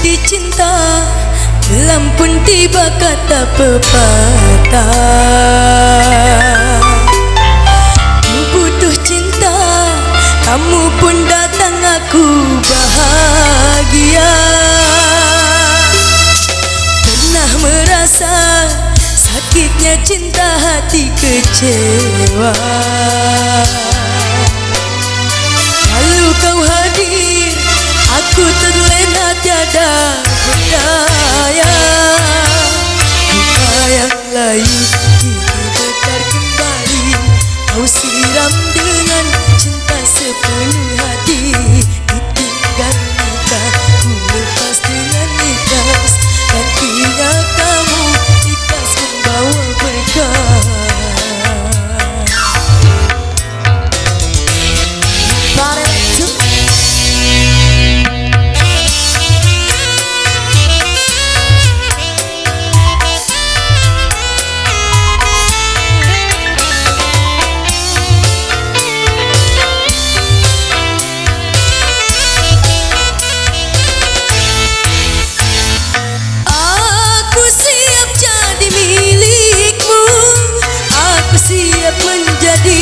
bukti cinta, telam pun tiba kata pepatah. Putus cinta, kamu pun datang, aku bahagia. Pernah merasa sakitnya cinta, hati kecewa. Kalau kau hadir, aku terlena tiada berdaya. Bunga yang layu kini mekar kembali, kau siram dengan cinta sepenuh hati. Ditinggal nikah, ku lepas dengan ikhlas. Nantinya kamu ikhlas membawa berkah. Siap menjadi